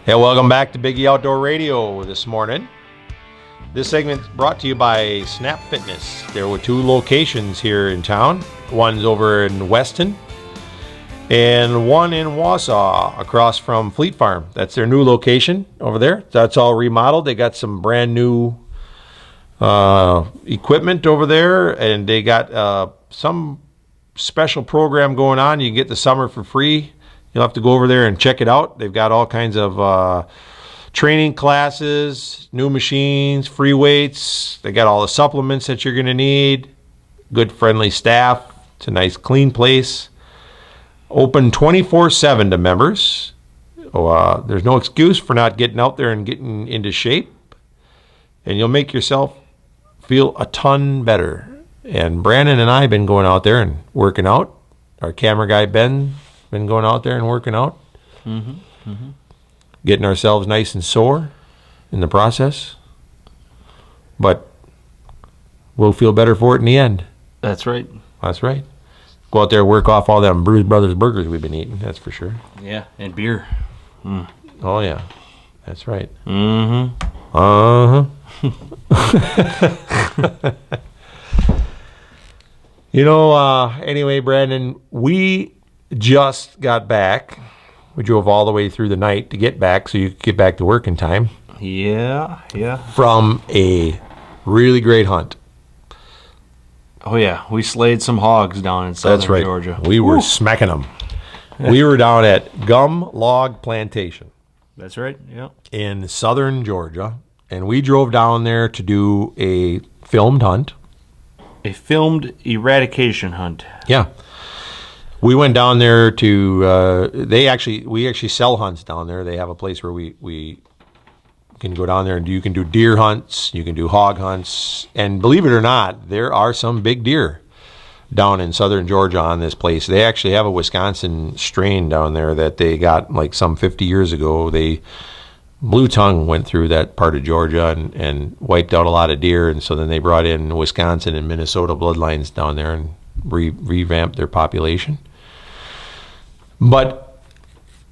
Hey, welcome back to Biggie Outdoor Radio this morning. This segment is brought to you by Snap Fitness. There were two locations here in town. One's over in Weston and one in Wausau across from Fleet Farm. That's their new location over there. That's all remodeled. They got some brand new equipment over there, and they got some special program going on. You can get the summer for free. You'll have to go over there and check it out. They've got all kinds of training classes, new machines, free weights. They got all the supplements that you're going to need. Good, friendly staff. It's a nice, clean place. Open 24/7 to members. There's no excuse for not getting out there and getting into shape. And you'll make yourself feel a ton better. And Brandon and I have been going out there and working out. Our camera guy, Ben, been going out there and working out. Getting ourselves nice and sore in the process. But we'll feel better for it in the end. That's right. That's right. Go out there and work off all them Bruise Brothers burgers we've been eating, that's for sure. Yeah, and beer. Oh, yeah. That's right. Anyway, Brandon, we just got back. We drove all the way through the night to get back so you could get back to work in time. Yeah. From a really great hunt. Oh, yeah. We slayed some hogs down in southern Georgia. We were smacking them. We were down at Gum Log Plantation. That's right, yeah. In southern Georgia. And we drove down there to do a filmed hunt. A filmed eradication hunt. Yeah. We went down there to, we actually sell hunts down there. They have a place where we can go down there and you can do deer hunts, you can do hog hunts. And believe it or not, there are some big deer down in southern Georgia on this place. They actually have a Wisconsin strain down there that they got like some 50 years ago. Blue tongue went through that part of Georgia and wiped out a lot of deer. And so then they brought in Wisconsin and Minnesota bloodlines down there and revamped their population. But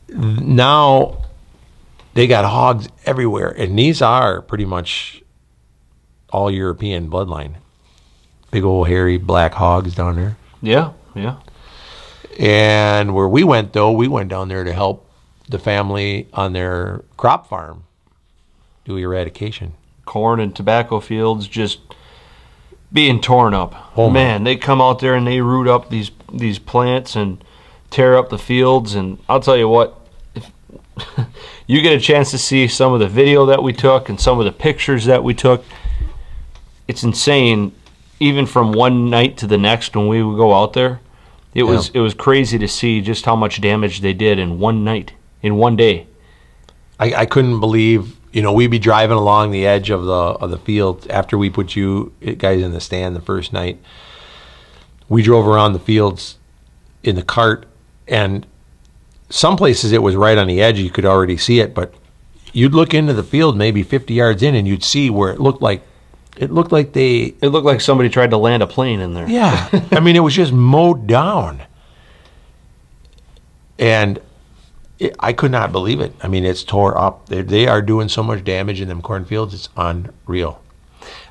now they got hogs everywhere, and these are pretty much all European bloodline. Big old hairy black hogs down there. Yeah. And where we went down there to help the family on their crop farm do eradication. Corn and tobacco fields just being torn up. Oh, man, they come out there and they root up these plants and tear up the fields. And I'll tell you what, if you get a chance to see some of the video that we took and some of the pictures that we took, it's insane. Even from one night to the next when we would go out there, it was crazy to see just how much damage they did in one night, in one day. I couldn't believe, we'd be driving along the edge of the field after we put you guys in the stand the first night. We drove around the fields in the cart, and some places it was right on the edge. You could already see it, but you'd look into the field maybe 50 yards in, and you'd see where it looked like somebody tried to land a plane in there. Yeah. I mean, it was just mowed down. And I could not believe it. I mean, it's tore up. They are doing so much damage in them cornfields. It's unreal.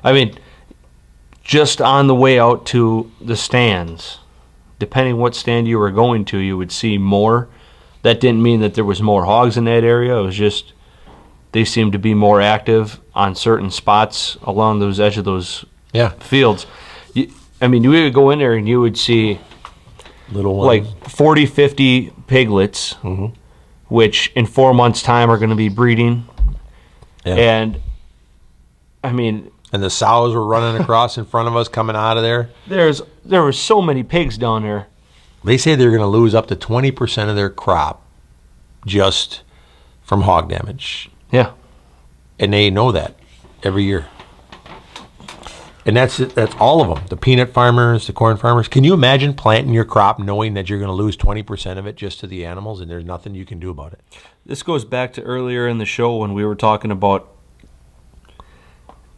I mean, just on the way out to the stands, depending what stand you were going to, you would see more. That didn't mean that there was more hogs in that area. It was just they seemed to be more active on certain spots along those edge of those fields. You would go in there and you would see little ones, like 40, 50 piglets, which in 4 months' time are going to be breeding. Yeah. And and the sows were running across in front of us coming out of there. There were so many pigs down there. They say they're going to lose up to 20% of their crop just from hog damage. Yeah. And they know that every year. And that's all of them. The peanut farmers, the corn farmers. Can you imagine planting your crop knowing that you're going to lose 20% of it just to the animals and there's nothing you can do about it? This goes back to earlier in the show when we were talking about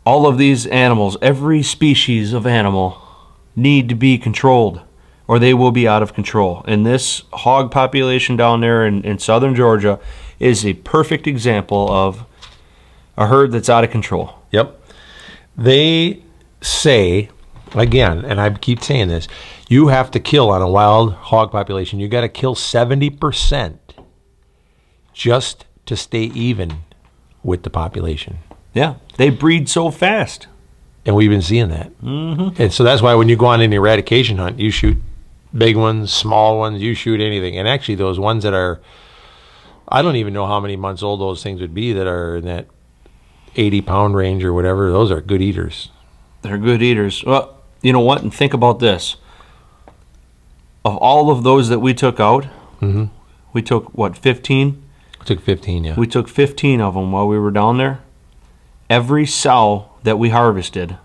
all of these animals, every species of animal need to be controlled. or they will be out of control. And this hog population down there in southern Georgia is a perfect example of a herd that's out of control. Yep. They say, again, and I keep saying this, you have to kill on a wild hog population, you got to kill 70% just to stay even with the population. Yeah, they breed so fast. And we've been seeing that. Mm-hmm. And so that's why when you go on an eradication hunt, you shoot big ones, small ones, you shoot anything. And actually those ones that are, I don't even know how many months old those things would be that are in that 80-pound range or whatever, those are good eaters. They're good eaters. Well, you know what? And think about this. Of all of those that we took out, we took, what, 15? We took 15, yeah. We took 15 of them while we were down there. Every sow that we harvested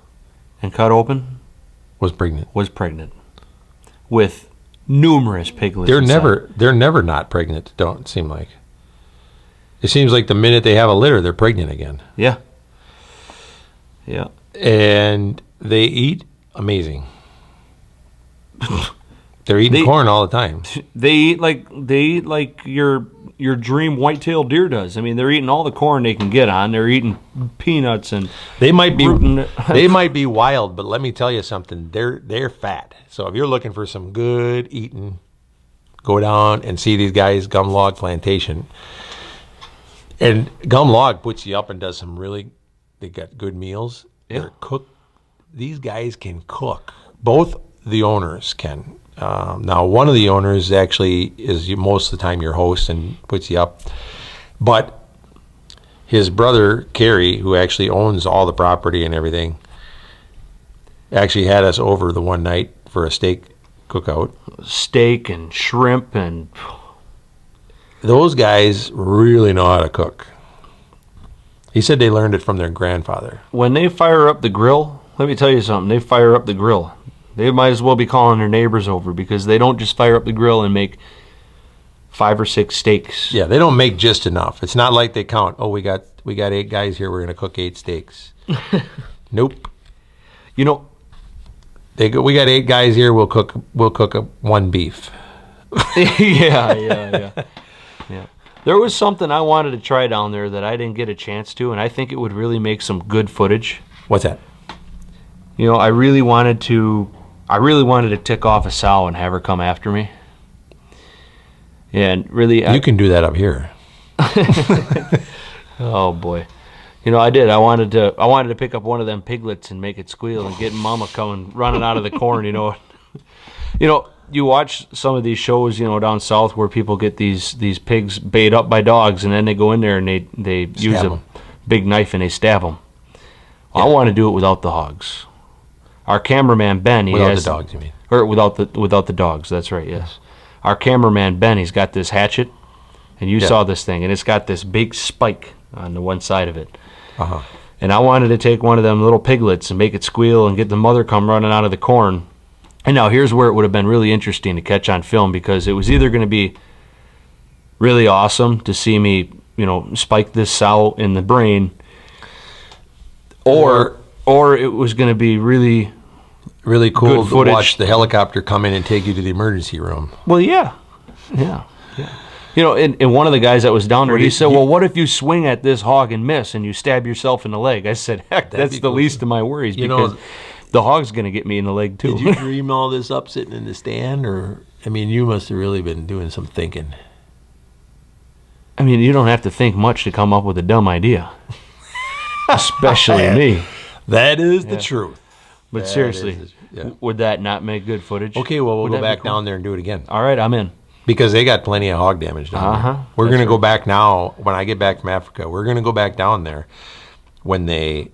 and cut open was pregnant. With numerous piglets. They're never not pregnant, don't seem like. It seems like the minute they have a litter, they're pregnant again. Yeah. Yeah. And they eat amazing. They're eating corn all the time. They eat like your dream white-tailed deer does. I mean, they're eating all the corn they can get on. They're eating peanuts and they might be wild, but let me tell you something. They're fat. So if you're looking for some good eating, go down and see these guys, Gum Log Plantation. And Gum Log puts you up and does some really, they got good meals. Yeah. They're cooked. These guys can cook. Both the owners can. Now, one of the owners actually is most of the time your host and puts you up. But his brother, Kerry, who actually owns all the property and everything, actually had us over the one night for a steak cookout. Steak and shrimp and... Those guys really know how to cook. He said they learned it from their grandfather. When they fire up the grill, let me tell you something. They fire up the grill. They might as well be calling their neighbors over because they don't just fire up the grill and make 5 or 6 steaks. Yeah, they don't make just enough. It's not like they count. Oh, we got 8 guys here. We're going to cook 8 steaks. Nope. You know, we got 8 guys here. We'll cook 1 beef. Yeah. There was something I wanted to try down there that I didn't get a chance to, and I think it would really make some good footage. What's that? You know, I really wanted to tick off a sow and have her come after me. And really, you can do that up here. Oh boy, you know I did. I wanted to pick up one of them piglets and make it squeal and get Mama coming running out of the corn. You know, you watch some of these shows, down south where people get these pigs bait up by dogs, and then they go in there and they use a big knife and they stab them. Well, I want to do it without the hogs. Our cameraman Ben, without the dogs, you mean? Or without the dogs. That's right. Yes. Our cameraman Ben, he's got this hatchet, and you saw this thing, and it's got this big spike on the one side of it. Uh-huh. And I wanted to take one of them little piglets and make it squeal and get the mother come running out of the corn. And now here's where it would have been really interesting to catch on film, because it was either going to be really awesome to see me, spike this sow in the brain, or it was going to be really cool to footage. Watch the helicopter come in and take you to the emergency room. Well, yeah. And one of the guys that was down there, he said, well, what if you swing at this hog and miss and you stab yourself in the leg? I said, heck, that's the least of my worries, because the hog's going to get me in the leg too. Did you dream all this up sitting in the stand? Or, you must have really been doing some thinking. You don't have to think much to come up with a dumb idea. Especially me. That is the truth. But seriously, would that not make good footage? Okay, well, we'll go back down there and do it again. All right, I'm in. Because they got plenty of hog damage down there. We're going to go back now. When I get back from Africa, we're going to go back down there when they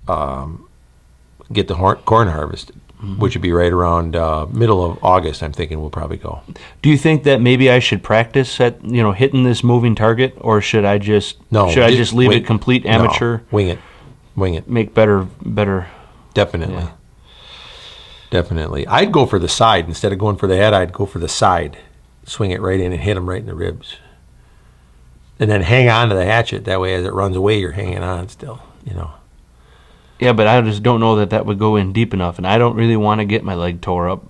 get the corn harvested, which would be right around middle of August. I'm thinking we'll probably go. Do you think that maybe I should practice at hitting this moving target, or should I just leave it complete amateur? No, wing it. Make better. Definitely. Yeah. Definitely. I'd go for the side instead of going for the head. I'd go for the side, swing it right in and hit them right in the ribs, and then hang on to the hatchet. That way, as it runs away, you're hanging on still. Yeah, but I just don't know that would go in deep enough, and I don't really want to get my leg tore up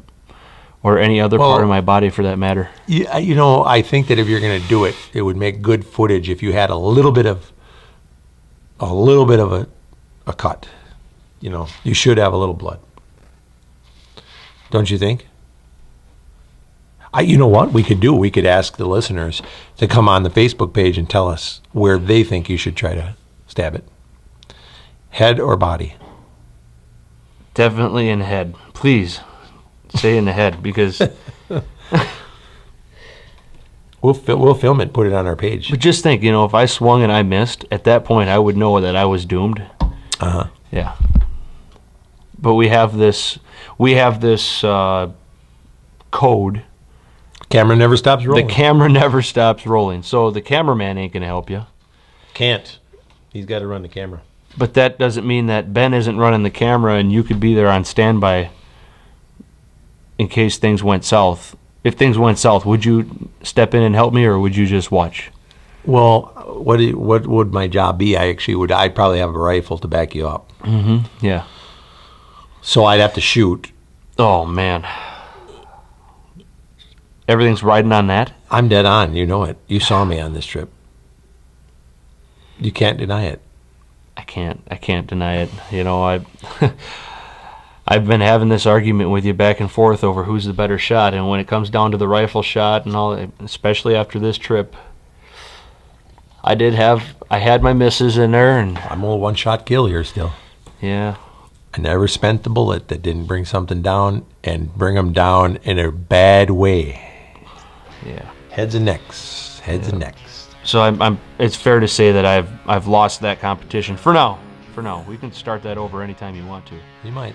or any other Well, part of my body for that matter. Yeah, I think that if you're going to do it, it would make good footage if you had a little bit of a cut. You should have a little blood. Don't you think? You know what we could do? We could ask the listeners to come on the Facebook page and tell us where they think you should try to stab it. Head or body? Definitely in the head. Please say in the head, because we'll film it and put it on our page. but just think, if I swung and I missed, at that point I would know that I was doomed. Uh-huh. Yeah. But we have this code. Camera never stops rolling. The camera never stops rolling. So the cameraman ain't going to help you. Can't. He's got to run the camera. But that doesn't mean that Ben isn't running the camera and you could be there on standby in case things went south. If things went south, would you step in and help me, or would you just watch? Well, what would my job be? I'd probably have a rifle to back you up. Mm-hmm. Yeah. So I'd have to shoot. Oh, man. Everything's riding on that? I'm dead on. You know it. You saw me on this trip. You can't deny it. I can't deny it. I've been having this argument with you back and forth over who's the better shot, and when it comes down to the rifle shot and all, especially after this trip, I had my misses in there, and I'm a one-shot kill here still. yeah. I never spent the bullet that didn't bring something down, and bring them down in a bad way. Yeah. Heads and necks. Heads and necks. So I'm. It's fair to say that I've lost that competition for now. We can start that over anytime you want to. You might.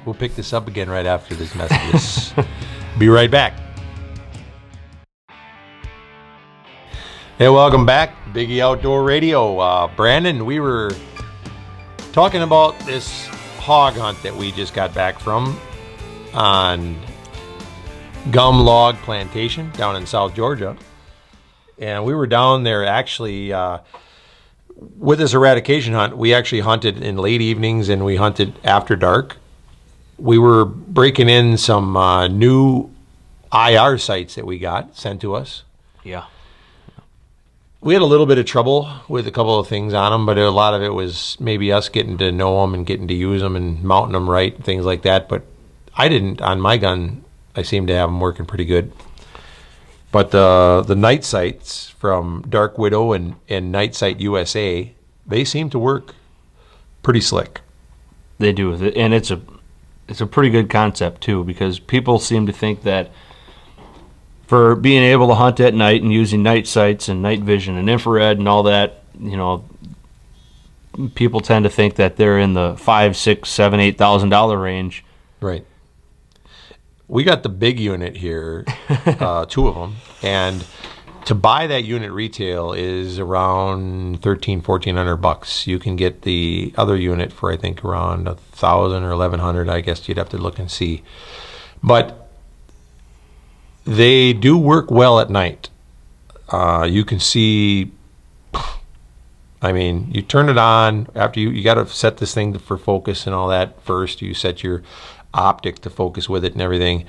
We'll pick this up again right after this messages. Be right back. Hey, welcome back, Biggie Outdoor Radio. Brandon, we were talking about this hog hunt that we just got back from on Gum Log Plantation down in South Georgia. And we were down there actually with this eradication hunt. We actually hunted in late evenings and we hunted after dark. We were breaking in some new IR sites that we got sent to us. Yeah. We had a little bit of trouble with a couple of things on them, but a lot of it was maybe us getting to know them and getting to use them and mounting them right and things like that. But I didn't, on my gun, I seem to have them working pretty good. But the night sights from Dark Widow and Night Sight USA, they seem to work pretty slick. They do, and it's a pretty good concept too, because people seem to think that for being able to hunt at night and using night sights and night vision and infrared and all that, people tend to think that they're in the $5,000, $6,000, $7,000, $8,000 range. Right. We got the big unit here, two of them, and to buy that unit retail is around $1,400. You can get the other unit for I think around $1,000 or $1,100. I guess you'd have to look and see, but they do work well at night. You can see. I mean, you turn it on after you got to set this thing for focus and all that first. You set your optic to focus with it and everything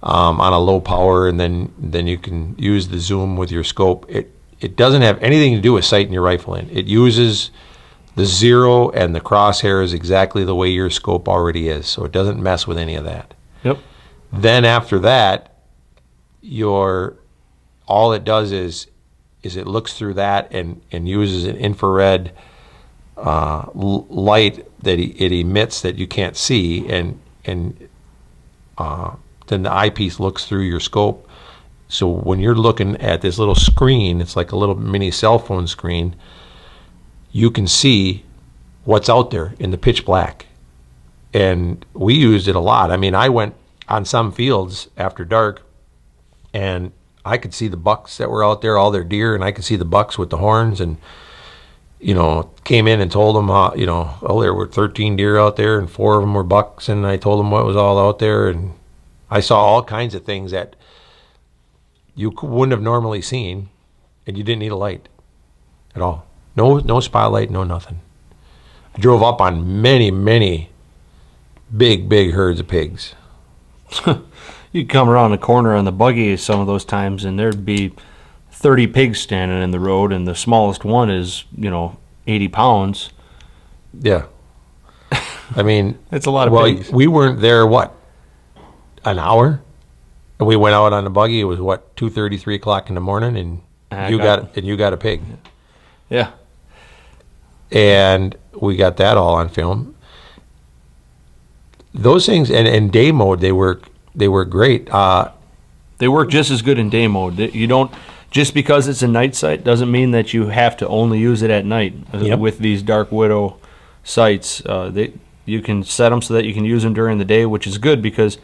on a low power, and then you can use the zoom with your scope. It doesn't have anything to do with sighting your rifle in. It uses the zero and the crosshairs exactly the way your scope already is, so it doesn't mess with any of that. Yep. Then after that, all it does is it looks through that and uses an infrared light that it emits that you can't see, and then the eyepiece looks through your scope. So when you're looking at this little screen, it's like a little mini cell phone screen, you can see what's out there in the pitch black. And we used it a lot. I mean, I went on some fields after dark and I could see the bucks that were out there, all their deer, and I could see the bucks with the horns, and came in and told them there were 13 deer out there and 4 of them were bucks, and I told them what was all out there, and I saw all kinds of things that you wouldn't have normally seen, and you didn't need a light at all. No spotlight, no nothing. I drove up on many, many big herds of pigs. you'd come around the corner on the buggy some of those times, and there'd be 30 pigs standing in the road, and the smallest one is 80 pounds. Yeah. I mean, It's a lot of well, pigs. we weren't there, what, an hour? And we went out on the buggy. It was, what, 2:30, 3 o'clock in the morning, and you got a pig. Yeah. And we got that all on film. Those things, and in day mode, they work great. They work just as good in day mode. You don't, just because it's a night sight doesn't mean that you have to only use it at night. Yep. With these Dark Widow sights. You can set them so that you can use them during the day, which is good, because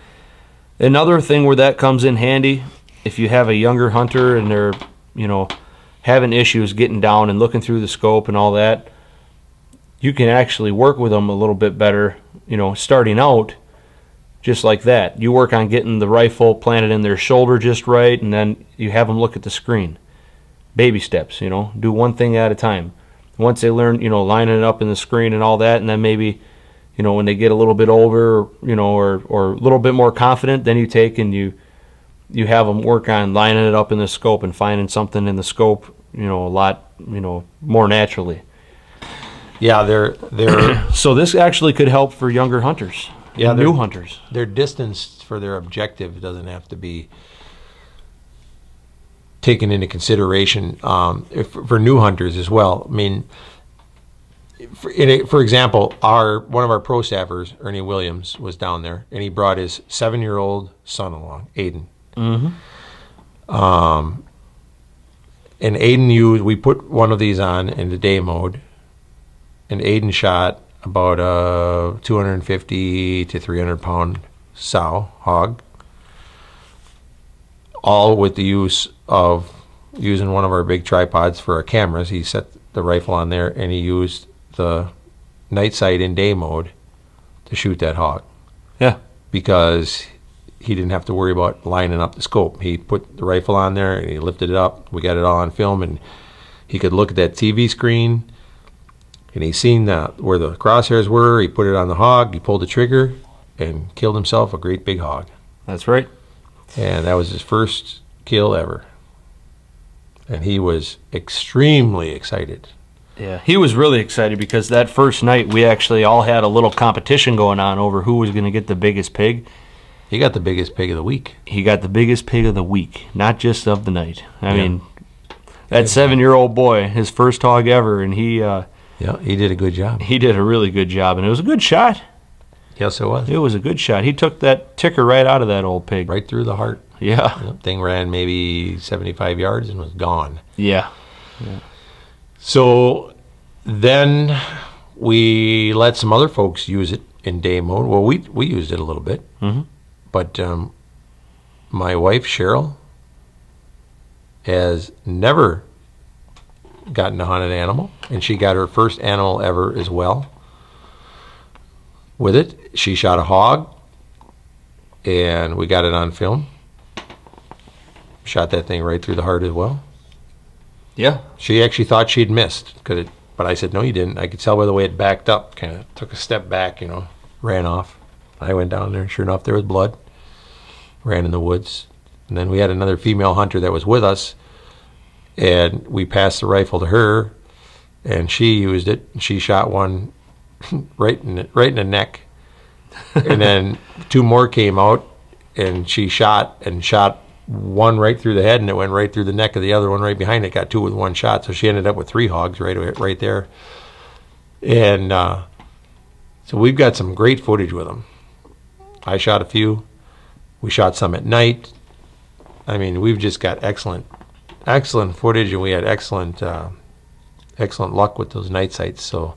another thing where that comes in handy, if you have a younger hunter and they're, having issues getting down and looking through the scope and all that, you can actually work with them a little bit better, starting out just like that. You work on getting the rifle planted in their shoulder just right, and then you have them look at the screen. Baby steps, do one thing at a time. Once they learn, lining it up in the screen and all that, and then maybe, when they get a little bit older, or a little bit more confident, then you take and you have them work on lining it up in the scope and finding something in the scope, a lot, more naturally. Yeah, they're So this actually could help for younger hunters, new hunters. Their distance for their objective doesn't have to be taken into consideration for new hunters as well. I mean, for example, one of our pro staffers, Ernie Williams, was down there, and he brought his 7-year-old son along, Aiden. Mm-hmm. And Aiden we put one of these on in the day mode, and Aiden shot about a 250 to 300 pound sow hog, all with the use of using one of our big tripods for our cameras. He set the rifle on there, and he used the night sight in day mode to shoot that hog. Yeah. Because he didn't have to worry about lining up the scope. He put the rifle on there, and he lifted it up. We got it all on film, and he could look at that TV screen, and he seen where the crosshairs were. He put it on the hog. He pulled the trigger and killed himself a great big hog. That's right. And that was his first kill ever. And he was extremely excited. Yeah, he was really excited because that first night we actually all had a little competition going on over who was going to get the biggest pig. He got the biggest pig of the week. He got the biggest pig of the week, not just of the night. I mean, that 7-year-old boy, his first hog ever, and he did a good job. He did a really good job, and it was a good shot. Yes, it was. It was a good shot. He took that ticker right out of that old pig. Right through the heart. Yeah. Thing ran maybe 75 yards and was gone. Yeah. So then we let some other folks use it in day mode. Well, we used it a little bit. Mm-hmm. But my wife, Cheryl, has never gotten to hunt an animal, and she got her first animal ever as well. With it, she shot a hog, and we got it on film. Shot that thing right through the heart as well. Yeah. She actually thought she'd missed, but I said, no, you didn't. I could tell by the way it backed up, kind of took a step back, ran off. I went down there, sure enough, there was blood. Ran in the woods. And then we had another female hunter that was with us, and we passed the rifle to her, and she used it. She shot one right in the neck. And then 2 more came out, and she shot one right through the head, and it went right through the neck of the other one right behind it. Got 2 with 1 shot, so she ended up with 3 hogs right there. And so we've got some great footage with them. I shot a few. We shot some at night. I mean, we've just got excellent footage, and we had excellent luck with those night sights. So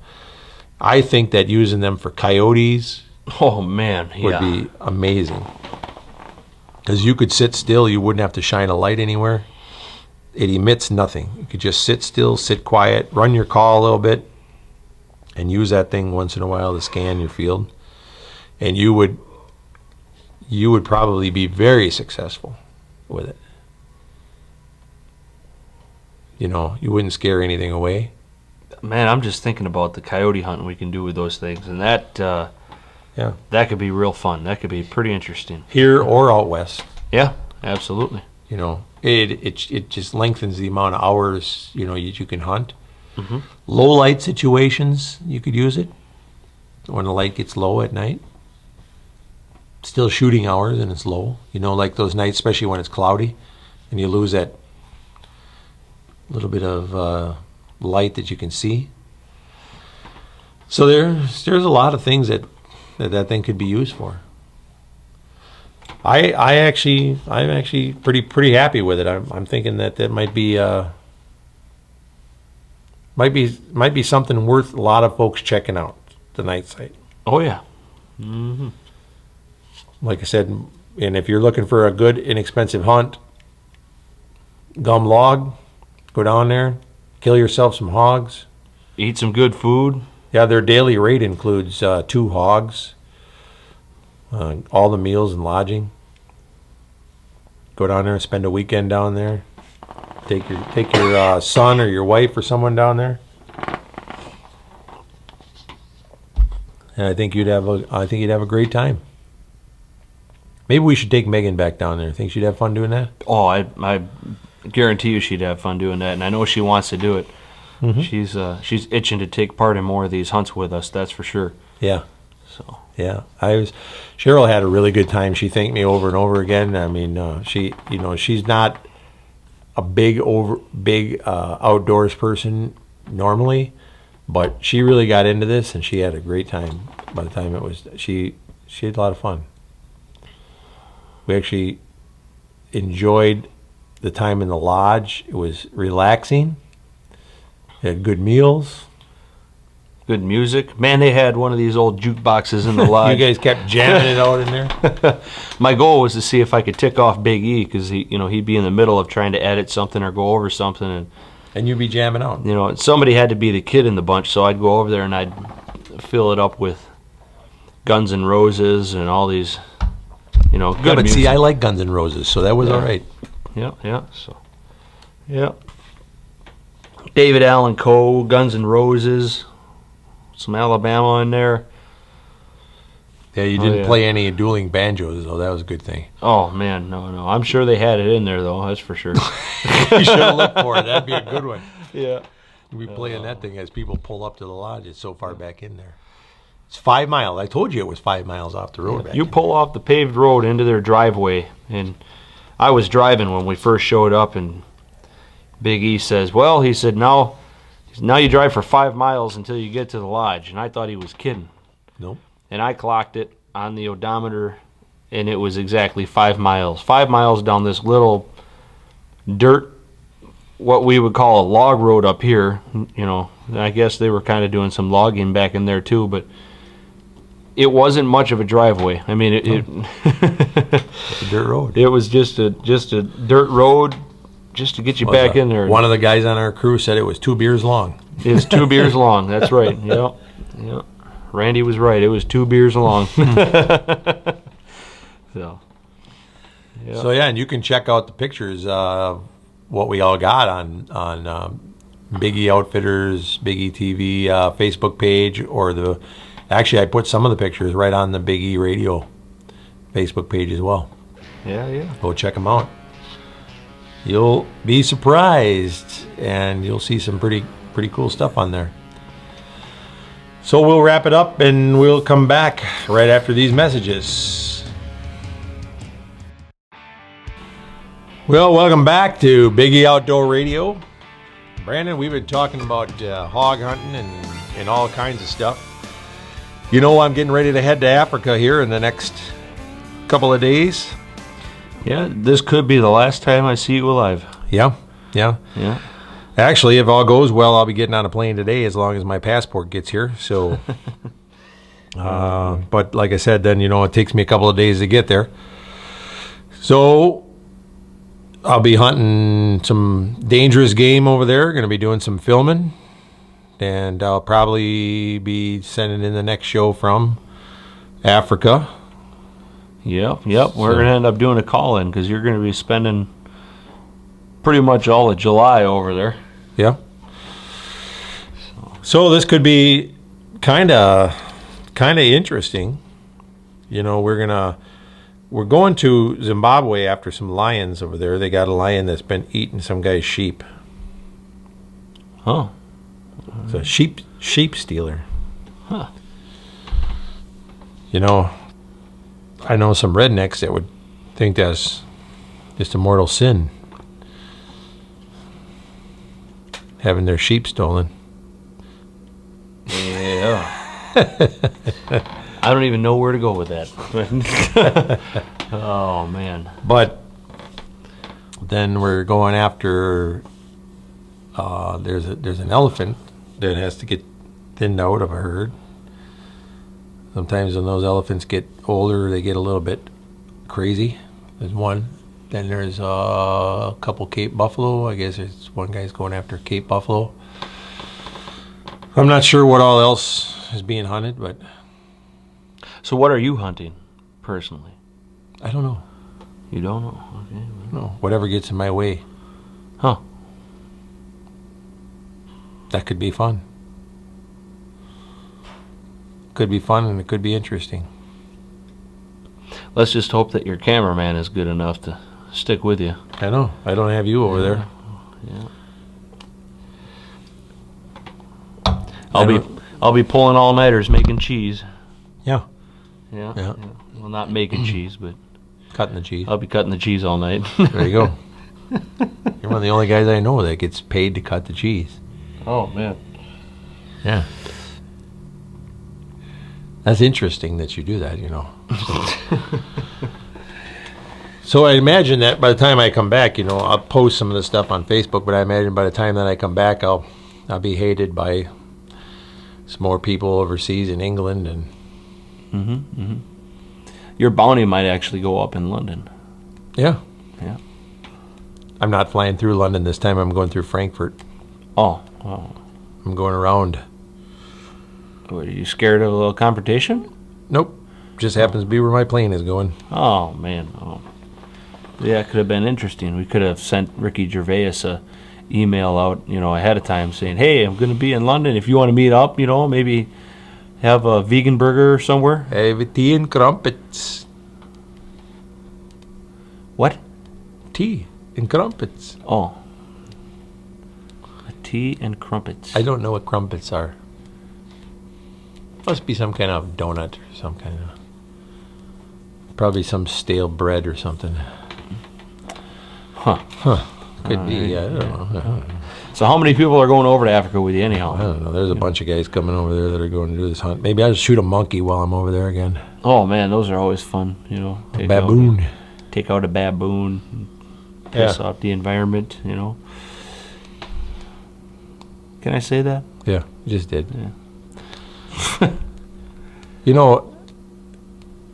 I think that using them for coyotes would be amazing. Because you could sit still, you wouldn't have to shine a light anywhere. It emits nothing. You could just sit still, sit quiet, run your call a little bit, and use that thing once in a while to scan your field. And you would probably be very successful with it. You wouldn't scare anything away. Man, I'm just thinking about the coyote hunting we can do with those things, and that Yeah. That could be real fun. That could be pretty interesting. Here or out west. Yeah, absolutely. You know, it just lengthens the amount of hours, you know, you can hunt. Mm-hmm. Low light situations, you could use it when the light gets low at night. Still shooting hours and it's low. You know, like those nights, especially when it's cloudy and you lose that little bit of light that you can see. So there's a lot of things that thing could be used for. I'm actually pretty happy with it. I'm thinking that might be something worth a lot of folks checking out, the night sight. Oh yeah. Mm-hmm. Like I said, and if you're looking for a good inexpensive hunt, gum log, go down there, kill yourself some hogs. Eat some good food. Yeah, their daily rate includes 2 hogs, all the meals and lodging. Go down there and spend a weekend down there. Take your son or your wife or someone down there. And I think you'd have a great time. Maybe we should take Megan back down there. Think she'd have fun doing that? Oh, I guarantee you she'd have fun doing that, and I know she wants to do it. Mm-hmm. She's itching to take part in more of these hunts with us. That's for sure. Yeah. So yeah, Cheryl had a really good time. She thanked me over and over again. I mean, she's not a big outdoors person normally, but she really got into this and she had a great time. By the time she had a lot of fun. We actually enjoyed the time in the lodge. It was relaxing. We had good meals. Good music. Man, they had one of these old jukeboxes in the lodge. You guys kept jamming it out in there? My goal was to see if I could tick off Big E, because he'd be in the middle of trying to edit something or go over something, and you'd be jamming out. Somebody had to be the kid in the bunch, so I'd go over there and I'd fill it up with Guns N' Roses and all these, good but music. see, I like Guns N' Roses, so that was all right. Yeah. David Allan Coe, Guns N' Roses, some Alabama in there. Yeah, you didn't play any dueling banjos, though. That was a good thing. Oh, man, no. I'm sure they had it in there, though. That's for sure. You should have looked for it. That'd be a good one. Yeah. You'd be playing that thing as people pull up to the lodge. It's so far back in there. It's 5 miles. I told you it was 5 miles off the road. You pull off the paved road into their driveway, and I was driving when we first showed up, and Big E says, well, he said, now you drive for 5 miles until you get to the lodge. And I thought he was kidding. Nope. And I clocked it on the odometer, and it was exactly 5 miles. 5 miles down this little dirt, what we would call a log road up here. I guess they were kind of doing some logging back in there too, but it wasn't much of a driveway. I mean, It's a dirt road. It was just a dirt road, just to get you back in there. One of the guys on our crew said it was 2 beers long. It's 2 beers long. That's right. Yep. Randy was right. It was 2 beers long. So yeah, and you can check out the pictures of what we all got on Big E Outfitters, Big E TV Facebook page, or actually I put some of the pictures right on the Big E Radio Facebook page as well. Yeah. Go check them out. You'll be surprised, and you'll see some pretty cool stuff on there. So we'll wrap it up, and we'll come back right after these messages. Well, welcome back to Biggie Outdoor Radio. Brandon, we've been talking about hog hunting and all kinds of stuff. I'm getting ready to head to Africa here in the next couple of days. Yeah, this could be the last time I see you alive. Yeah. Actually, if all goes well, I'll be getting on a plane today as long as my passport gets here. So, but like I said, then, it takes me a couple of days to get there. So I'll be hunting some dangerous game over there. Going to be doing some filming. And I'll probably be sending in the next show from Africa. Yep. We're going to end up doing a call-in because you're going to be spending pretty much all of July over there. Yeah. So this could be kind of interesting. we're going to Zimbabwe after some lions over there. They got a lion that's been eating some guy's sheep. Oh. It's a sheep stealer. Huh. I know some rednecks that would think that's just a mortal sin, having their sheep stolen. Yeah. I don't even know where to go with that. Oh, man. But then we're going after, there's an elephant that has to get thinned out of a herd. Sometimes when those elephants get older, they get a little bit crazy. There's one. Then there's a couple Cape buffalo. I guess there's one guy's going after Cape buffalo. I'm not sure what all else is being hunted, but So what are you hunting, personally? I don't know. You don't know? Okay. No, whatever gets in my way. Huh. That could be fun. Could be fun, and it could be interesting. Let's just hope that your cameraman is good enough to stick with you. I know. I don't have you over there. Yeah. I'll be pulling all-nighters making cheese. Yeah. Yeah. Well, not making cheese, but Cutting the cheese. I'll be cutting the cheese all night. There you go. You're one of the only guys I know that gets paid to cut the cheese. Oh, man. Yeah. That's interesting that you do that, So I imagine that by the time I come back, I'll post some of the stuff on Facebook, but I imagine by the time that I come back, I'll be hated by some more people overseas in England. And Your bounty might actually go up in London. Yeah. Yeah. I'm not flying through London this time. I'm going through Frankfurt. Oh. I'm going around. What, are you scared of a little confrontation? Nope. Just happens to be where my plane is going. Oh, man. Oh. Yeah, it could have been interesting. We could have sent Ricky Gervais a email out, ahead of time saying, hey, I'm going to be in London. If you want to meet up, maybe have a vegan burger somewhere. Have tea and crumpets. What? Tea and crumpets. Oh. A tea and crumpets. I don't know what crumpets are. Must be some kind of donut or some kind of... Probably some stale bread or something. Huh. Could be, I don't know. So how many people are going over to Africa with you anyhow? I don't know. There's a bunch of guys coming over there that are going to do this hunt. Maybe I'll just shoot a monkey while I'm over there again. Oh, man, those are always fun, A baboon. Take out a baboon. Piss off the environment, Can I say that? Yeah, you just did. Yeah.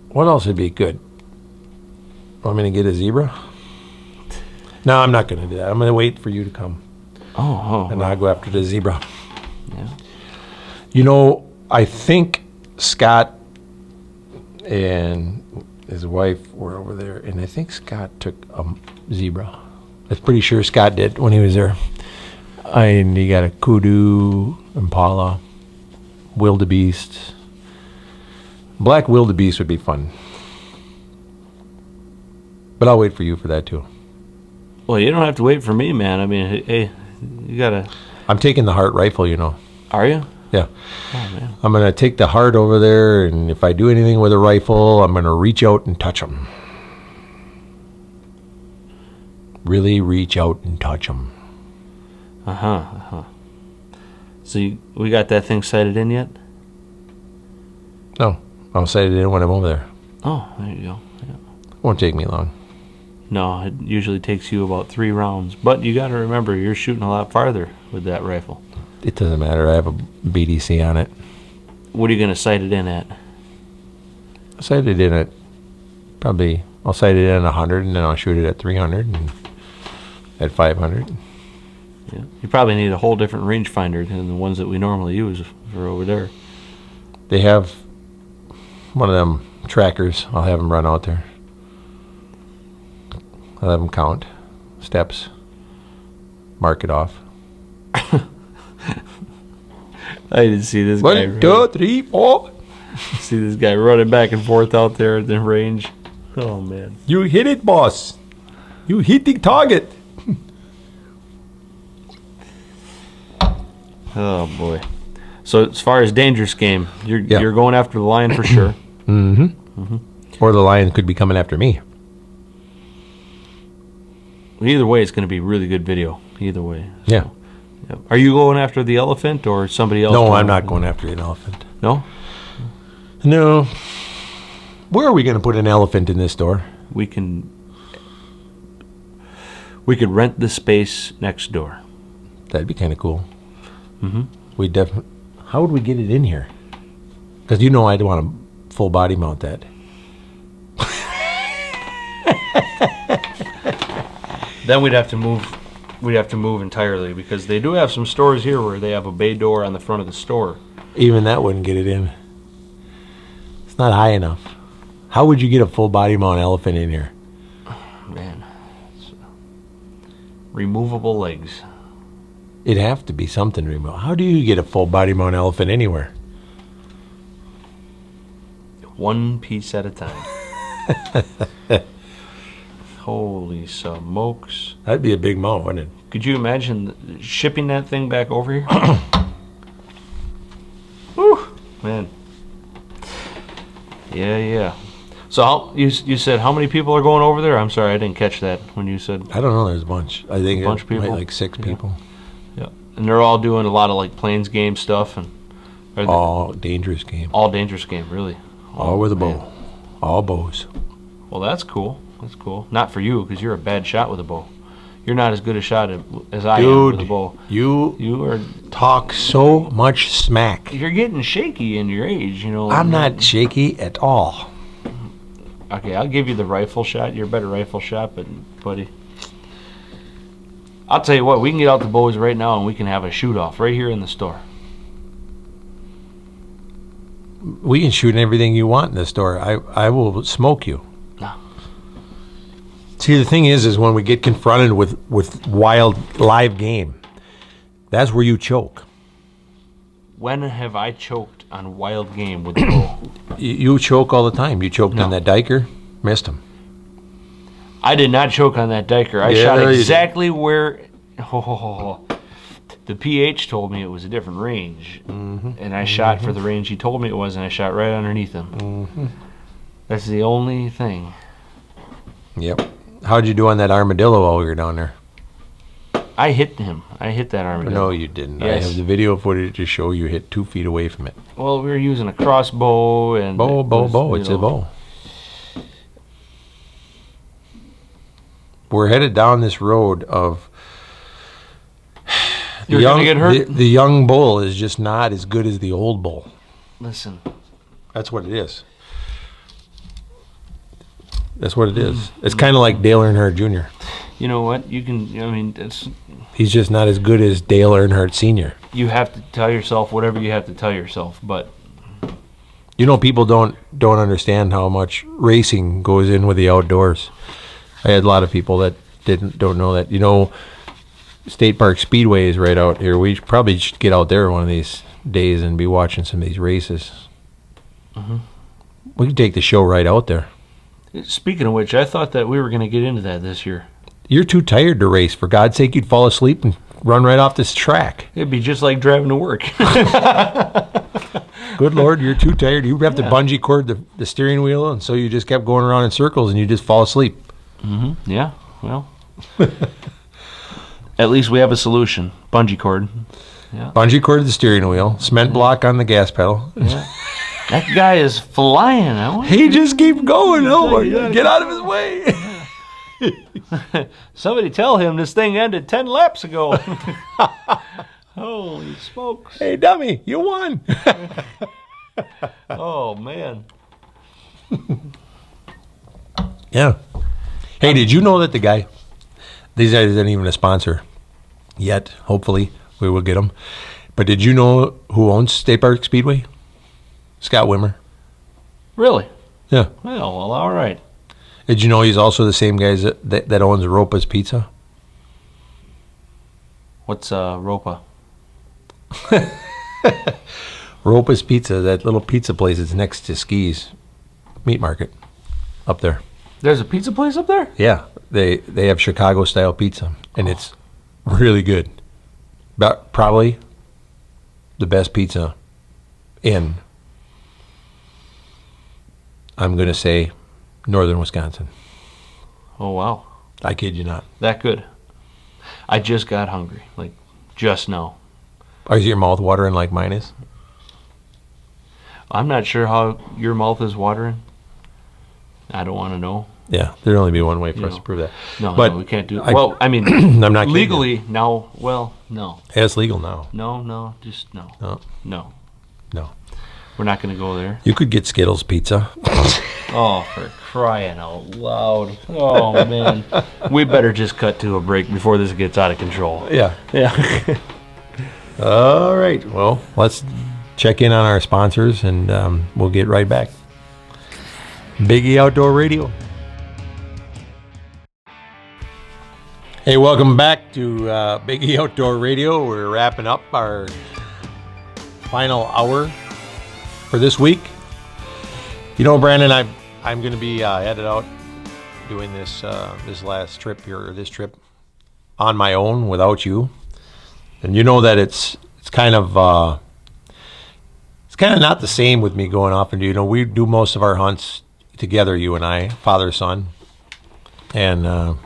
What else would be good? Want me to get a zebra? No, I'm not going to do that. I'm going to wait for you to come. And I'll go after the zebra. Yeah. I think Scott and his wife were over there, and I think Scott took a zebra. I'm pretty sure Scott did when he was there. And he got a kudu, impala, wildebeest. Black wildebeest would be fun. But I'll wait for you for that too. Well, you don't have to wait for me, man. I mean, hey, you gotta... I'm taking the Heart rifle, Are you? Yeah. Oh, man. I'm going to take the Heart over there, and if I do anything with a rifle, I'm going to reach out and touch them. Really reach out and touch them. So we got that thing sighted in yet? No, I'll sight it in when I'm over there. Oh, there you go. Yeah. Won't take me long. No, it usually takes you about 3 rounds. But you got to remember, you're shooting a lot farther with that rifle. It doesn't matter. I have a BDC on it. What are you going to sight it in at? I'll sight it in at probably, I'll sight it in at 100, and then I'll shoot it at 300 and at 500. Yeah. You probably need a whole different rangefinder than the ones that we normally use for over there. They have one of them trackers. I'll have them run out there. I'll have them count steps, mark it off. I didn't see this guy. 1, 2, 3, 4. See this guy running back and forth out there at the range. Oh, man. You hit it, boss. You hit the target. Oh, boy. So as far as dangerous game, you're going after the lion for sure. Or the lion could be coming after me. Either way, it's going to be really good video. Either way. So, Yeah. yep. Are you going after the elephant or somebody else? No, I'm not going after an elephant. No? No. Where are we going to put an elephant in this store? We could rent the space next door. That'd be kind of cool. We definitely. How would we get it in here? Because you know I'd want to full body mount that. Then we'd have to move. We'd have to move entirely because they do have some stores here where they have a bay door on the front of the store. Even that wouldn't get it in. It's not high enough. How would you get a full body mount elephant in here? Man, it's removable legs. It'd have to be something remote. How do you get a full body mount elephant anywhere? One piece at a time. Holy smokes. That'd be a big mount, wouldn't it? Could you imagine shipping that thing back over here? Whew, man. Yeah. So you said how many people are going over there? I'm sorry, I didn't catch that when you said. I don't know. There's a bunch. I think A bunch of people? like 6 people. Yeah, and they're all doing a lot of like plains game stuff and. Are they- All dangerous game. all dangerous game, really. All with a man. bow. All bows. Well, that's cool. That's cool. Not for you because you're a bad shot with a bow. You're not as good a shot as I am with a bow. You are. talk so much smack. You're getting shaky in your age, you know. I'm not shaky at all. Okay, I'll give you the rifle shot. You're a better rifle shot, but buddy, I'll tell you what. We can get out the bows right now, and we can have a shoot off right here in the store. We can shoot everything you want in the store. I will smoke you. No. See, the thing is when we get confronted with wild live game, that's where you choke. When have I choked on wild game with a bow? You choke all the time. You choked on No. that diker, missed him. I did not choke on that diker. I Yeah, shot you did. exactly where. The PH told me it was a different range, and I shot for the range he told me it was, and I shot right underneath him. That's the only thing. Yep. How'd you do on that armadillo while we were down there? I hit him. I hit that armadillo. No, you didn't. I Yes. have the video footage to show you hit 2 feet away from it. Well, we were using a crossbow and Bow. you It's know, a bow. We're headed down this road of. You're gonna get hurt. The young bull is just not as good as the old bull. Listen, That's what it is. That's what it is. It's kind of like Dale Earnhardt Jr. you know what? You can. I mean, He's just not as good as Dale Earnhardt Sr. you have to tell yourself whatever you have to tell yourself. But You know, people don't understand how much racing goes in with the outdoors. I had a lot of people that don't know that. You know, State Park Speedway is right out here. We probably should get out there one of these days and be watching some of these races. We can take the show right out there. speaking of which, I thought that we were going to get into that this year. You're too tired to race. For God's sake, you'd fall asleep and run right off this track. It'd be just like driving to work. Good Lord, you're too tired. You have to bungee cord the steering wheel, and so you just kept going around in circles, and you just fall asleep. Yeah, well. At least we have a solution. Bungee cord. Bungee cord the steering wheel, cement block on the gas pedal. Yeah. That guy is flying. He just keeps going. Oh my God, get out of his way. Somebody tell him this thing ended 10 laps ago. Holy smokes. Hey, dummy, you won. Oh, man. Yeah. Hey, did you know that the guy, these guys aren't even a sponsor yet. Hopefully, we will get them. But did you know who owns State Park Speedway? Scott Wimmer. Really? Yeah. Well, all right. Did you know he's also the same guy that owns Ropa's Pizza? What's Ropa? Ropa's Pizza, that little pizza place is next to Ski's Meat Market up there. There's a pizza place up there? Yeah, they have Chicago style pizza, and it's really good. About probably the best pizza in, I'm gonna say, northern Wisconsin. Oh, wow. I kid you not. That good. I just got hungry, like just now. Is your mouth watering like mine is? I'm not sure how your mouth is watering. I don't want to know. Yeah, there'd only be one way for us to prove that. No, but we can't do it. Well, I mean, I'm not legally now. Well, no. Yeah, it's legal now. No, just no. No. We're not going to go there. You could get Skittles pizza. Oh, for crying out loud. Oh, man. We better just cut to a break before this gets out of control. Yeah. All right. Well, let's check in on our sponsors, and we'll get right back. Biggie Outdoor Radio. Hey, welcome back to Biggie Outdoor Radio. We're wrapping up our final hour for this week. You know, Brandon, I'm going to be headed out doing this last trip here, or this trip on my own without you. And you know that it's kind of not the same with me going off and we do most of our hunts together, you and I, father son, and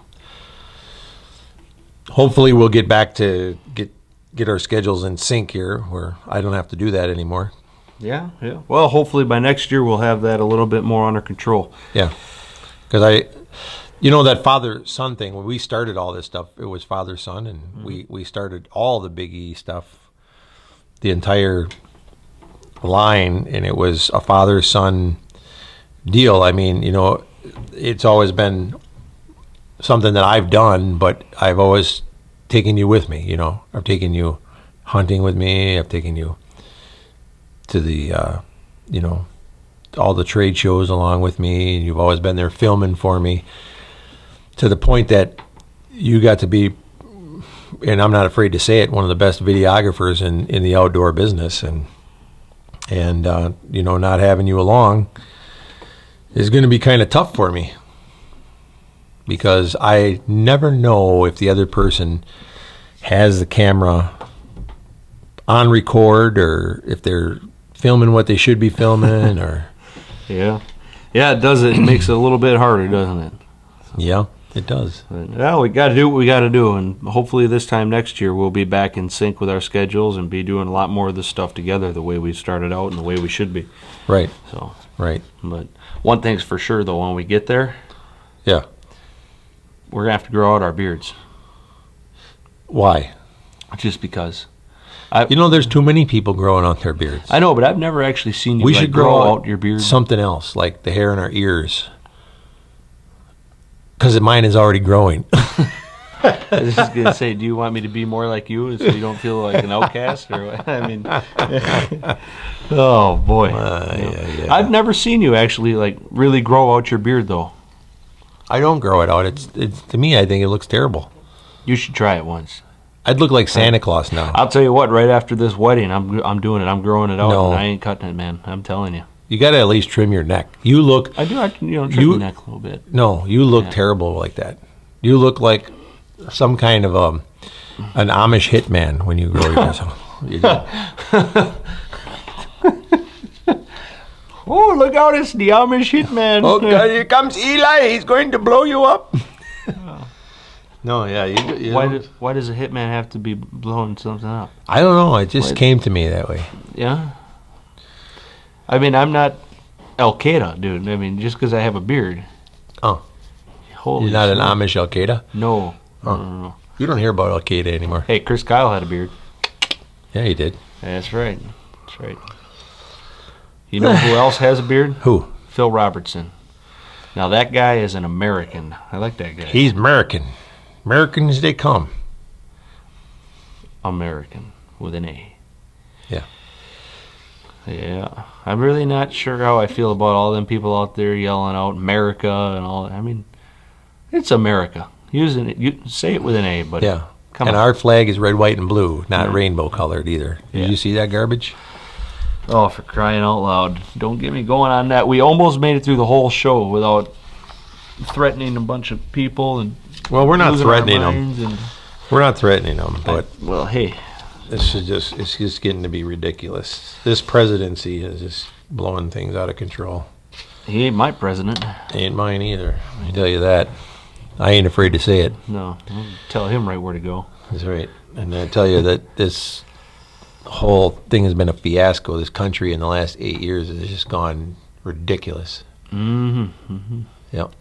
hopefully we'll get back to get our schedules in sync here, where I don't have to do that anymore. Yeah. Well, hopefully by next year we'll have that a little bit more under control. Yeah, because that father-son thing, when we started all this stuff, it was father-son, and we started all the Big E stuff, the entire line, and it was a father-son deal. I mean, it's always been something that I've done, but I've always taken you with me, I've taken you hunting with me, I've taken you to the, all the trade shows along with me, and you've always been there filming for me, to the point that you got to be, and I'm not afraid to say it, one of the best videographers in the outdoor business, and not having you along is going to be kind of tough for me, because I never know if the other person has the camera on record, or if they're filming what they should be filming, or yeah, it does. It makes it a little bit harder, doesn't it? Yeah, it does. Well, we got to do what we got to do, and hopefully this time next year we'll be back in sync with our schedules and be doing a lot more of this stuff together, the way we started out and the way we should be. Right. So. Right. But one thing's for sure, though, when we get there, yeah, we're gonna have to grow out our beards. Why? Just because. There's too many people growing out their beards. I know, but I've never actually seen you. We should grow out your beard. Something else, like the hair in our ears, because mine is already growing. I was just gonna say, do you want me to be more like you, so you don't feel like an outcast, or what? I mean, oh boy, yeah. I've never seen you actually really grow out your beard, though. I don't grow it out. It's to me, I think it looks terrible. You should try it once. I'd look like Santa Claus now. I'll tell you what. Right after this wedding, I'm doing it. I'm growing it out. No. And I ain't cutting it, man. I'm telling you. You got to at least trim your neck. You look. I do. Trim your neck a little bit. No, you look terrible like that. You look like some kind of an Amish hitman when you grow your hair. You do. Oh, look out! It's the Amish hitman. Oh God, here comes Eli. He's going to blow you up. No, yeah. Why does a hitman have to be blowing something up? I don't know. It just came to me that way. Yeah. I mean, I'm not Al Qaeda, dude. I mean, just because I have a beard. Oh. Holy You're not shit. an Amish Al Qaeda? No. Oh. No. You don't hear about Al Qaeda anymore. Hey, Chris Kyle had a beard. Yeah, he did. That's right. That's right. You know who else has a beard? Who? Phil Robertson. Now, that guy is an American. I like that guy. He's American. American as they come. American with an A. Yeah. Yeah. I'm really not sure how I feel about all them people out there yelling out America and all that. I mean, it's America. Using it, you say it with an A, but yeah. Come and on. our flag is red, white, and blue, not rainbow colored either. Did you see that garbage? Oh, for crying out loud. Don't get me going on that. We almost made it through the whole show without threatening a bunch of people and Well, we're not losing our threatening them. minds and We're not threatening them, but well, hey, it's just getting to be ridiculous. This presidency is just blowing things out of control. he ain't my president. Ain't mine either. I tell you that. I ain't afraid to say it. No, I'll tell him right where to go. That's right. And I tell you that this whole thing has been a fiasco. This country in the last 8 years has just gone ridiculous. Yep.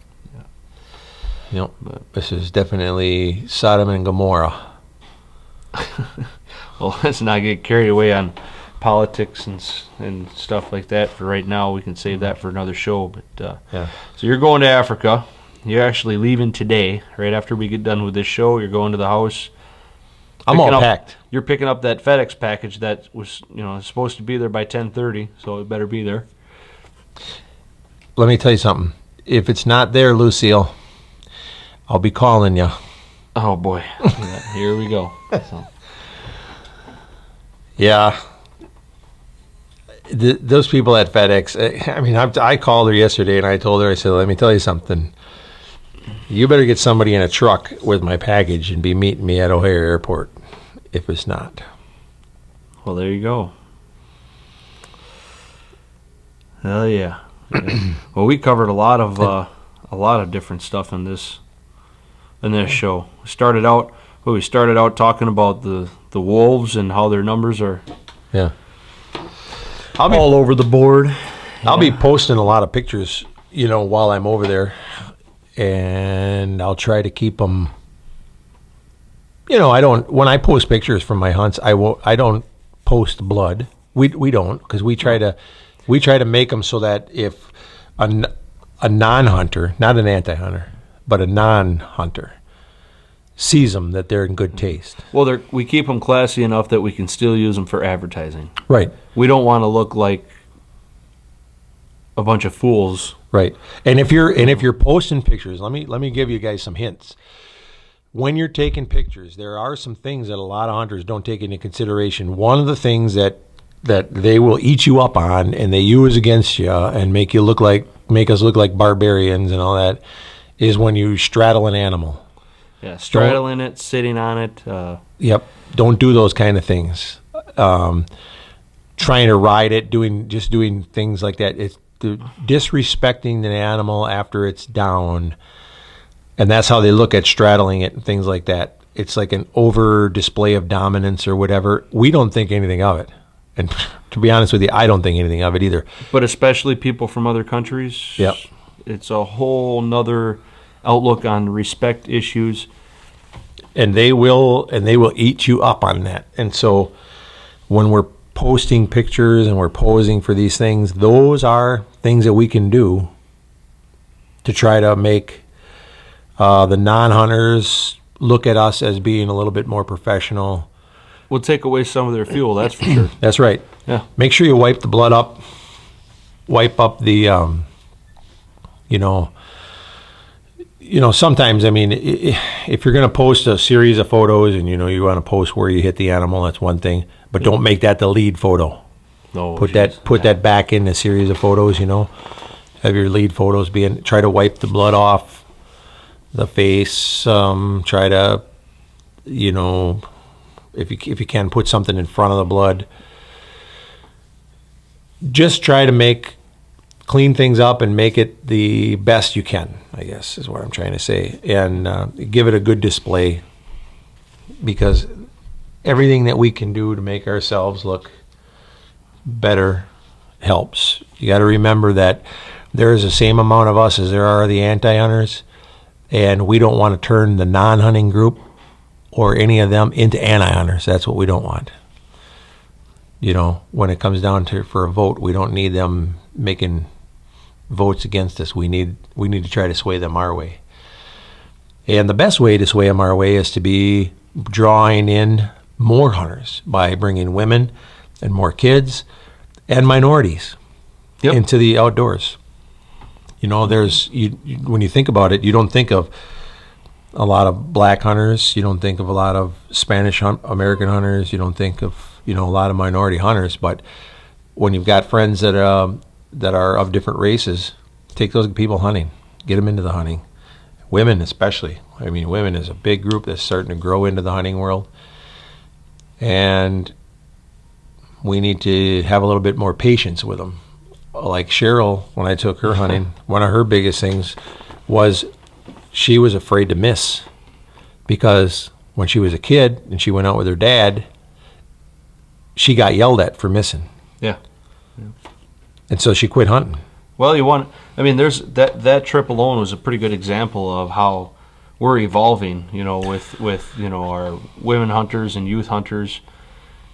Yep. This is definitely Sodom and Gomorrah. Well, let's not get carried away on politics and stuff like that for right now. We can save that for another show. But Yeah. So you're going to Africa. You're actually leaving today, right after we get done with this show. You're going to the house. I'm all Picking up- packed. You're picking up that FedEx package that was, supposed to be there by 10:30, so it better be there. Let me tell you something. If it's not there, Lucille, I'll be calling you. Oh boy, yeah, here we go. So, Yeah. Those people at FedEx, I mean, I called her yesterday and I told her, I said, let me tell you something. You better get somebody in a truck with my package and be meeting me at O'Hare Airport if it's not. well, there you go. Hell yeah. Yeah. Well, we covered a lot of different stuff in this show. We started out talking about the Wolves and how their numbers are Yeah. all over the board. I'll be posting a lot of pictures, while I'm over there, and I'll try to keep them. When I post pictures from my hunts, I don't post blood. We don't, because we try to make them so that if a non-hunter, not an anti-hunter, but a non-hunter sees them, that they're in good taste. Well, we keep them classy enough that we can still use them for advertising. Right. We don't want to look like a bunch of fools. Right. And if you're posting pictures, let me give you guys some hints. When you're taking pictures, there are some things that a lot of hunters don't take into consideration. One of the things that they will eat you up on and they use against you and make us look like barbarians and all that is when you straddle an animal. Yeah, straddling it, sitting on it. Yep. Don't do those kind of things. Trying to ride it, doing things like that. It's disrespecting the animal after it's down. And that's how they look at straddling it and things like that. It's like an over display of dominance or whatever. We don't think anything of it. And to be honest with you, I don't think anything of it either. But especially people from other countries. Yep. It's a whole nother outlook on respect issues. And they will eat you up on that. And so when we're posting pictures and we're posing for these things, those are things that we can do to try to make the non-hunters look at us as being a little bit more professional. We'll take away some of their fuel, that's for sure. That's right. Yeah. Make sure you wipe the blood up. Wipe up the, sometimes, I mean, if you're going to post a series of photos and, you want to post where you hit the animal, that's one thing. But don't make that the lead photo. No. Put that back in a series of photos, Have your lead photos try to wipe the blood off the face. Try to, if you can, put something in front of the blood. Just try to clean things up and make it the best you can, I guess, is what I'm trying to say. And give it a good display, because everything that we can do to make ourselves look better helps. You got to remember that there is the same amount of us as there are the anti-hunters, and we don't want to turn the non-hunting group or any of them into anti-hunters. That's what we don't want. When it comes down for a vote, we don't need them making votes against us. We need to try to sway them our way. And the best way to sway them our way is to be drawing in more hunters by bringing women and more kids and minorities into the outdoors. When you think about it, you don't think of a lot of black hunters. You don't think of a lot of Spanish American hunters. You don't think of, a lot of minority hunters. But when you've got friends that are of different races, take those people hunting, get them into the hunting. Women especially. I mean, women is a big group that's starting to grow into the hunting world, and we need to have a little bit more patience with them. Like Cheryl, when I took her hunting, one of her biggest things was she was afraid to miss, because when she was a kid and she went out with her dad, she got yelled at for missing. Yeah. And so she quit hunting. Well, there's that trip alone was a pretty good example of how we're evolving, with our women hunters and youth hunters.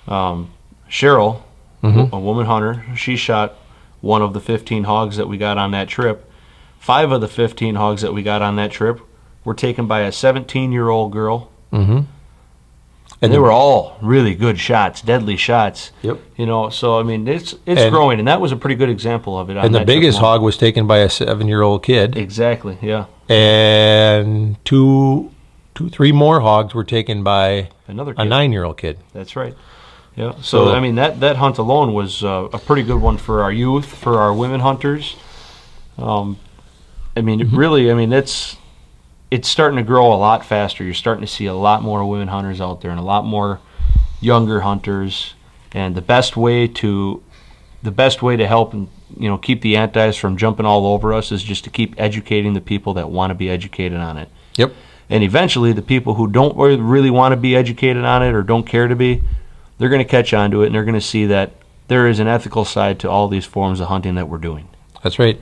Cheryl, a woman hunter, she shot one of the 15 hogs that we got on that trip. 5 of the 15 hogs that we got on that trip were taken by a 17-year-old girl. Mm-hmm. And they were all really good shots, deadly shots. Yep. So it's growing, and that was a pretty good example of it. And the biggest hog was taken by a 7-year-old kid. Exactly. Yeah. And 3 more hogs were taken by another kid. A 9-year-old kid. That's right. Yeah. So that hunt alone was a pretty good one for our youth, for our women hunters. It's starting to grow a lot faster. You're starting to see a lot more women hunters out there and a lot more younger hunters. And the best way to help and keep the antis from jumping all over us is just to keep educating the people that want to be educated on it. Yep. And eventually, the people who don't really want to be educated on it or don't care to be, they're going to catch on to it, and they're going to see that there is an ethical side to all these forms of hunting that we're doing. That's right.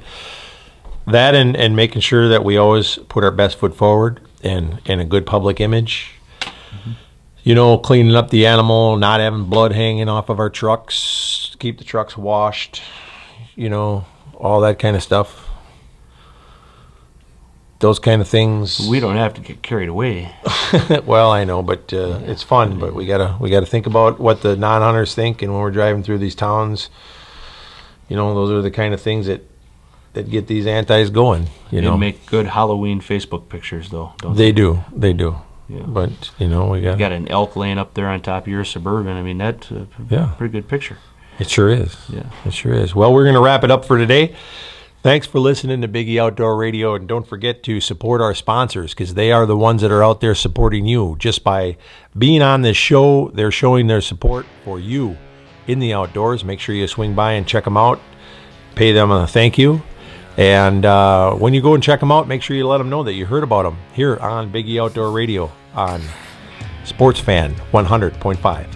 That and making sure that we always put our best foot forward and a good public image. Mm-hmm. Cleaning up the animal, not having blood hanging off of our trucks, keep the trucks washed, all that kind of stuff. Those kind of things. We don't have to get carried away. Well, I know, but it's fun. But we gotta think about what the non-hunters think, and when we're driving through these towns, those are the kind of things that get these antis going. They make good Halloween Facebook pictures, though. Don't they? Do. Yeah. But we got an elk laying up there on top of your Suburban. That's a pretty good picture. It sure is. Yeah, it sure is. Well, we're gonna wrap it up for today. Thanks for listening to Biggie Outdoor Radio, and don't forget to support our sponsors, because they are the ones that are out there supporting you. Just by being on this show, they're showing their support for you in the outdoors. Make sure you swing by and check them out. Pay them a thank you. And when you go and check them out, make sure you let them know that you heard about them here on Biggie Outdoor Radio on Sports Fan 100.5.